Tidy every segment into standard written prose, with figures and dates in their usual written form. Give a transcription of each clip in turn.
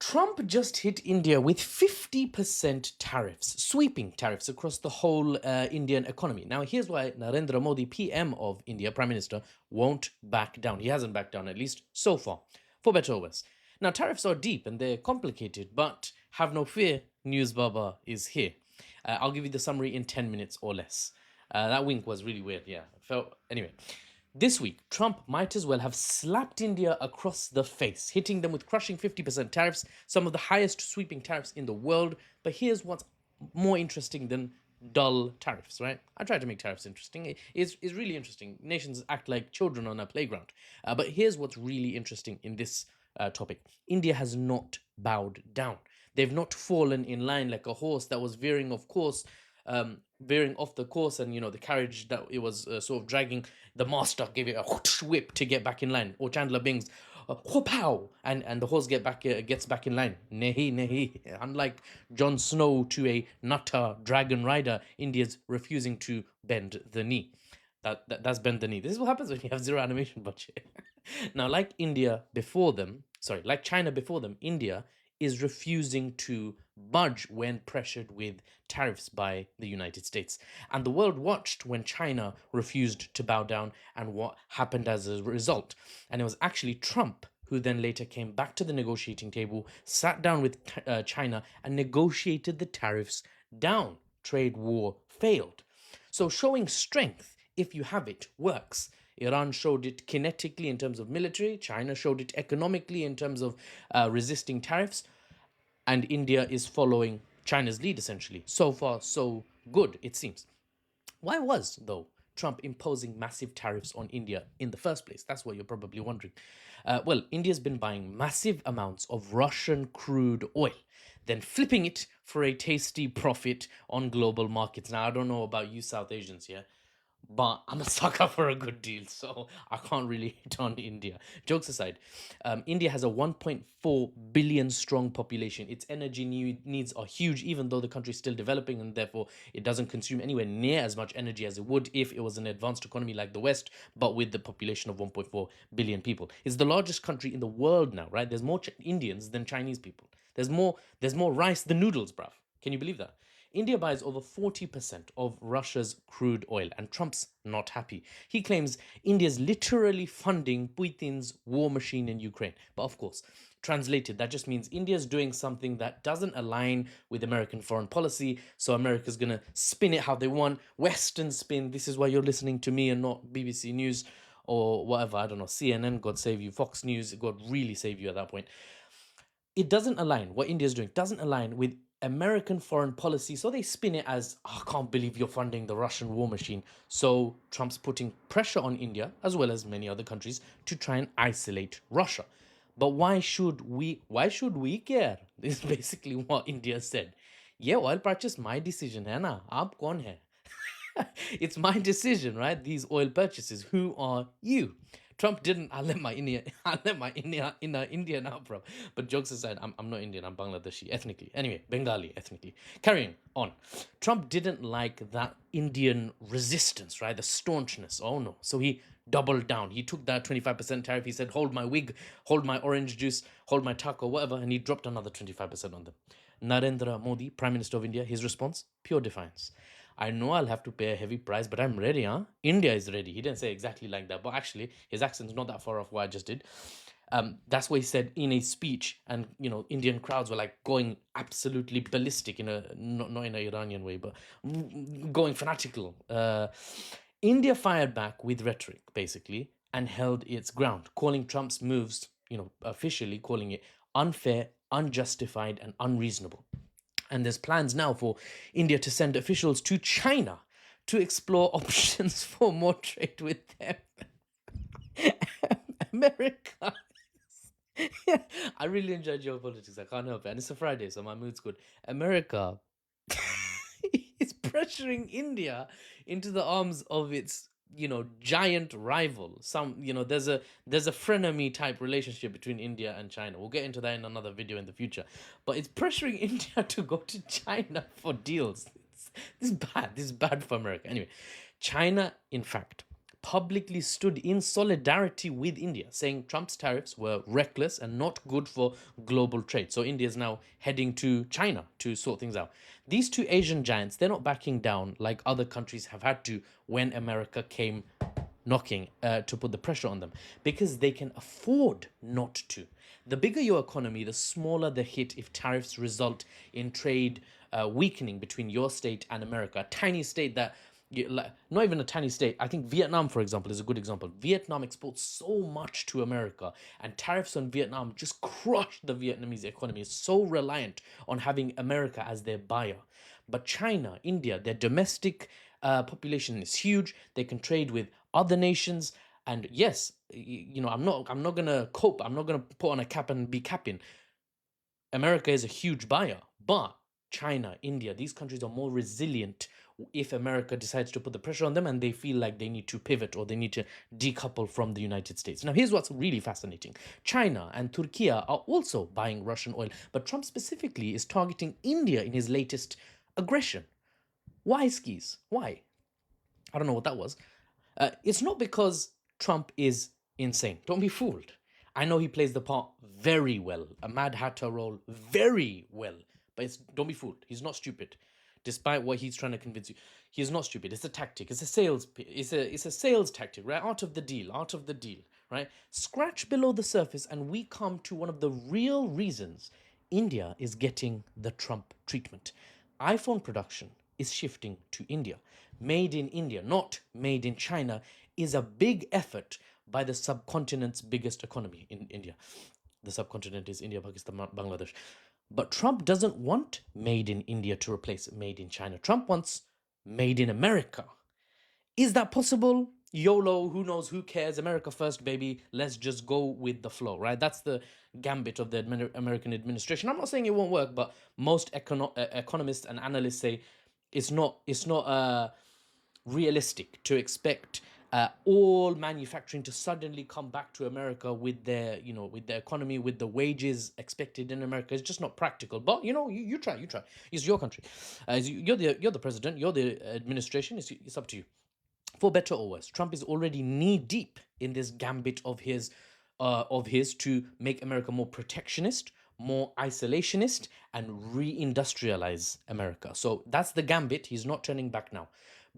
Trump just hit India with 50% tariffs, sweeping tariffs across the whole Indian economy. Now, here's why Narendra Modi, PM of India, Prime Minister, won't back down. He hasn't backed down, at least so far, for better or worse. Now, tariffs are deep and they're complicated, but have no fear, News Baba is here. I'll give you the summary in 10 minutes or less. That wink was really weird, yeah. Anyway. This week, Trump might as well have slapped India across the face, hitting them with crushing 50% tariffs, some of the highest sweeping tariffs in the world. But here's what's more interesting than dull tariffs, right? I try to make tariffs interesting. It's really interesting. Nations act like children on a playground. But here's what's really interesting in this topic. India has not bowed down. They've not fallen in line like a horse that was veering off course, veering off the course, and the carriage that it was sort of dragging, the master gave it a whip to get back in line, or Chandler Bing's whoop-pow, and the horse gets back in line. Nahi, nahi. Unlike Jon Snow to a nutter dragon rider, India's refusing to bend the knee. That's bend the knee. This is what happens when you have zero animation budget. Now, like China before them, India is refusing to budge when pressured with tariffs by the United States. And the world watched when China refused to bow down and what happened as a result. And it was actually Trump who then later came back to the negotiating table, sat down with China, and negotiated the tariffs down. Trade war failed. So showing strength, if you have it, works. Iran showed it kinetically in terms of military. China showed it economically in terms of resisting tariffs. And India is following China's lead, essentially. So far, so good, it seems. Why was, though, Trump imposing massive tariffs on India in the first place? That's what you're probably wondering. Well, India's been buying massive amounts of Russian crude oil, then flipping it for a tasty profit on global markets. Now, I don't know about you South Asians, yeah? But I'm a sucker for a good deal, so I can't really hit on India. Jokes aside, India has a 1.4 billion strong population. Its energy needs are huge, even though the country is still developing, and therefore it doesn't consume anywhere near as much energy as it would if it was an advanced economy like the West, but with the population of 1.4 billion people. It's the largest country in the world now, right? There's more Indians than Chinese people. There's more rice than noodles, bruv. Can you believe that? India buys over 40% of Russia's crude oil, and Trump's not happy. He claims India's literally funding Putin's war machine in Ukraine. But of course, translated, that just means India's doing something that doesn't align with American foreign policy, so America's going to spin it how they want. Western spin, this is why you're listening to me and not BBC News or whatever, I don't know, CNN, God save you, Fox News, God really save you at that point. It doesn't align, what India's doing doesn't align with American foreign policy, so they spin it as, oh, I can't believe you're funding the Russian war machine. So Trump's putting pressure on India, as well as many other countries, to try and isolate Russia. But why should we care? This is basically what India said. Yeah, oil purchase my decision, hai na? Aap kaun hai? It's my decision, right? These oil purchases. Who are you? Trump didn't. I let my inner Indian out, bro. But jokes aside, I'm not Indian. I'm Bangladeshi ethnically. Anyway, Bengali ethnically. Carrying on. Trump didn't like that Indian resistance, right? The staunchness. Oh no. So he doubled down. He took that 25% tariff. He said, hold my wig, hold my orange juice, hold my taco, whatever. And he dropped another 25% on them. Narendra Modi, Prime Minister of India, his response, pure defiance. I know I'll have to pay a heavy price, but I'm ready, huh? India is ready. He didn't say exactly like that, but actually, his accent's not that far off what I just did. That's what he said in a speech, and Indian crowds were like going absolutely ballistic in a not in an Iranian way, but going fanatical. India fired back with rhetoric, basically, and held its ground, calling Trump's moves, officially calling it unfair, unjustified, and unreasonable. And there's plans now for India to send officials to China to explore options for more trade with them. America. Yeah, I really enjoy geopolitics. I can't help it. And it's a Friday, so my mood's good. America is pressuring India into the arms of its giant rival. There's a frenemy type relationship between India and China. We'll get into that in another video in the future, but it's pressuring India to go to China for deals. This is bad for America. Anyway, China in fact publicly stood in solidarity with India, saying Trump's tariffs were reckless and not good for global trade. So India is now heading to China to sort things out. These two Asian giants, they're not backing down like other countries have had to when America came knocking to put the pressure on them, because they can afford not to. The bigger your economy, the smaller the hit if tariffs result in trade weakening between your state and America. A tiny state that, not even a tiny state, I think Vietnam, for example, is a good example. Vietnam exports so much to America, and tariffs on Vietnam just crush the Vietnamese economy. It's so reliant on having America as their buyer. But China, India, their domestic population is huge. They can trade with other nations. And yes, I'm not gonna cope. I'm not gonna put on a cap and be capping. America is a huge buyer, but China, India, these countries are more resilient if America decides to put the pressure on them and they feel like they need to pivot or they need to decouple from the United States. Now, here's what's really fascinating. China and Turkey are also buying Russian oil, but Trump specifically is targeting India in his latest aggression. Why, skis? Why? I don't know what that was. It's not because Trump is insane. Don't be fooled. I know he plays the part very well, a Mad Hatter role very well, but don't be fooled. He's not stupid, despite what he's trying to convince you. He's not stupid. It's a tactic. It's a sales. It's a sales tactic, right? Art of the deal. Art of the deal, right? Scratch below the surface, and we come to one of the real reasons India is getting the Trump treatment. iPhone production is shifting to India. Made in India, not made in China, is a big effort by the subcontinent's biggest economy in India. The subcontinent is India, Pakistan, Bangladesh. But Trump doesn't want made in India to replace made in China. Trump wants made in America. Is that possible? YOLO, who knows, who cares? America first, baby. Let's just go with the flow, right? That's the gambit of the American administration. I'm not saying it won't work, but most economists and analysts say it's not realistic to expect all manufacturing to suddenly come back to America with their economy, with the wages expected in America. It's just not practical. But you try. It's your country. You're the president. You're the administration. It's up to you. For better or worse, Trump is already knee deep in this gambit of his to make America more protectionist, more isolationist, and reindustrialize America. So that's the gambit. He's not turning back now.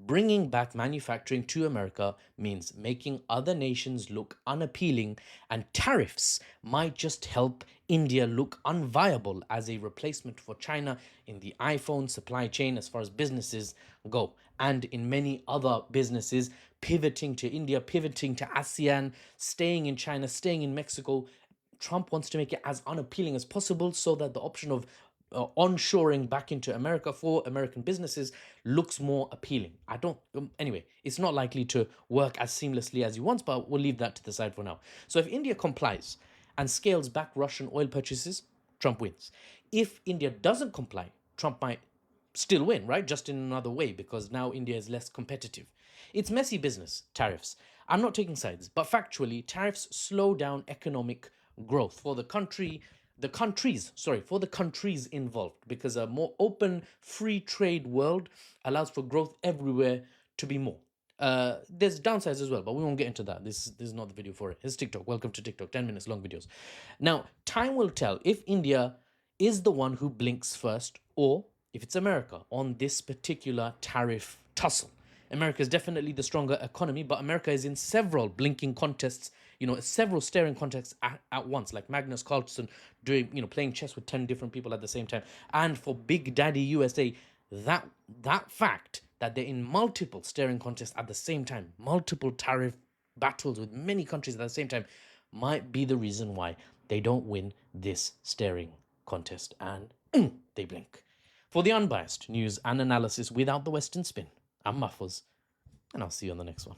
Bringing back manufacturing to America means making other nations look unappealing, and tariffs might just help India look unviable as a replacement for China in the iPhone supply chain as far as businesses go, and in many other businesses pivoting to India, pivoting to ASEAN, staying in China, staying in Mexico. Trump wants to make it as unappealing as possible so that the option of onshoring back into America for American businesses looks more appealing. Anyway, it's not likely to work as seamlessly as he wants, but we'll leave that to the side for now. So if India complies and scales back Russian oil purchases, Trump wins. If India doesn't comply, Trump might still win, right? Just in another way, because now India is less competitive. It's messy business, tariffs. I'm not taking sides, but factually, tariffs slow down economic growth for the countries involved, because a more open, free trade world allows for growth everywhere to be more. There's downsides as well, but we won't get into that. This is not the video for it. It's TikTok. Welcome to TikTok. 10 minutes long videos. Now, time will tell if India is the one who blinks first, or if it's America on this particular tariff tussle. America is definitely the stronger economy, but America is in several blinking contests, several staring contests at once, like Magnus Carlsen playing chess with 10 different people at the same time. And for Big Daddy USA, that fact that they're in multiple staring contests at the same time, multiple tariff battles with many countries at the same time, might be the reason why they don't win this staring contest and they blink. For the unbiased news and analysis without the Western spin, I'm Muffles, and I'll see you on the next one.